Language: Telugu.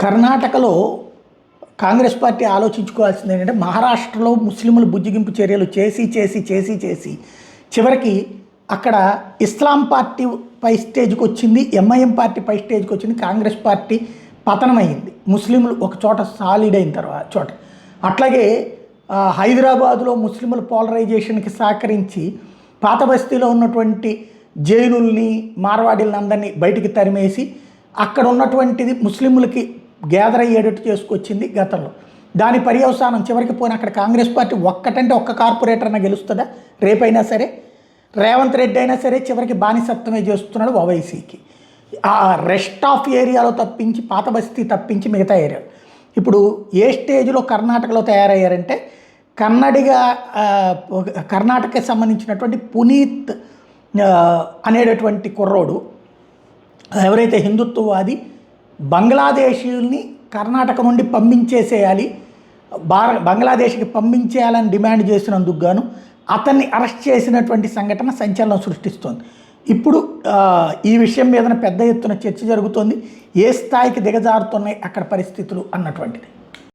కర్ణాటకలో కాంగ్రెస్ పార్టీ ఆలోచించుకోవాల్సింది ఏంటంటే మహారాష్ట్రలో ముస్లింలు బుజ్జిగింపు చర్యలు చేసి చివరికి అక్కడ ఇస్లాం పార్టీ పై స్టేజ్కి వచ్చింది, ఎంఐఎం పార్టీ పై స్టేజ్కి వచ్చింది, కాంగ్రెస్ పార్టీ పతనమైంది ముస్లింలు ఒక చోట సాలిడ్ అయిన తర్వాత చోట. అట్లాగే హైదరాబాదులో ముస్లింల పోలరైజేషన్కి సహకరించి పాత బస్తీలో ఉన్నటువంటి జైనుల్ని మార్వాడీలను అందరినీ బయటికి తరిమేసి అక్కడ ఉన్నటువంటిది ముస్లింలకి గ్యాదర్ అయ్యేటట్టు చేసుకొచ్చింది గతంలో. దాని పర్యవసానం చివరికి పోయిన అక్కడ కాంగ్రెస్ పార్టీ ఒక్కటంటే ఒక్క కార్పొరేటర్ అయినా గెలుస్తుందా రేపైనా సరే? రేవంత్ రెడ్డి అయినా సరే చివరికి బానిసత్వమే చేస్తున్నాడు ఓవైసీకి. ఆ రెస్ట్ ఆఫ్ ఏరియాలో తప్పించి పాత బస్తీ తప్పించి మిగతా ఏరియాలు ఇప్పుడు ఏ స్టేజ్లో కర్ణాటకలో తయారయ్యారంటే కర్ణాటకకి సంబంధించినటువంటి పునీత్ అనేటటువంటి కుర్రోడు ఎవరైతే హిందుత్వవాది బంగ్లాదేశీయుల్ని కర్ణాటక నుండి పంపించేసేయాలి, బంగ్లాదేశ్కి పంపించేయాలని డిమాండ్ చేసినందుకు గాను అతన్ని అరెస్ట్ చేసినటువంటి సంఘటన సంచలనం సృష్టిస్తోంది. ఇప్పుడు ఈ విషయం మీద పెద్ద ఎత్తున చర్చ జరుగుతోంది. ఏ స్థాయికి దిగజారుతున్నాయి అక్కడ పరిస్థితులు అన్నటువంటిది.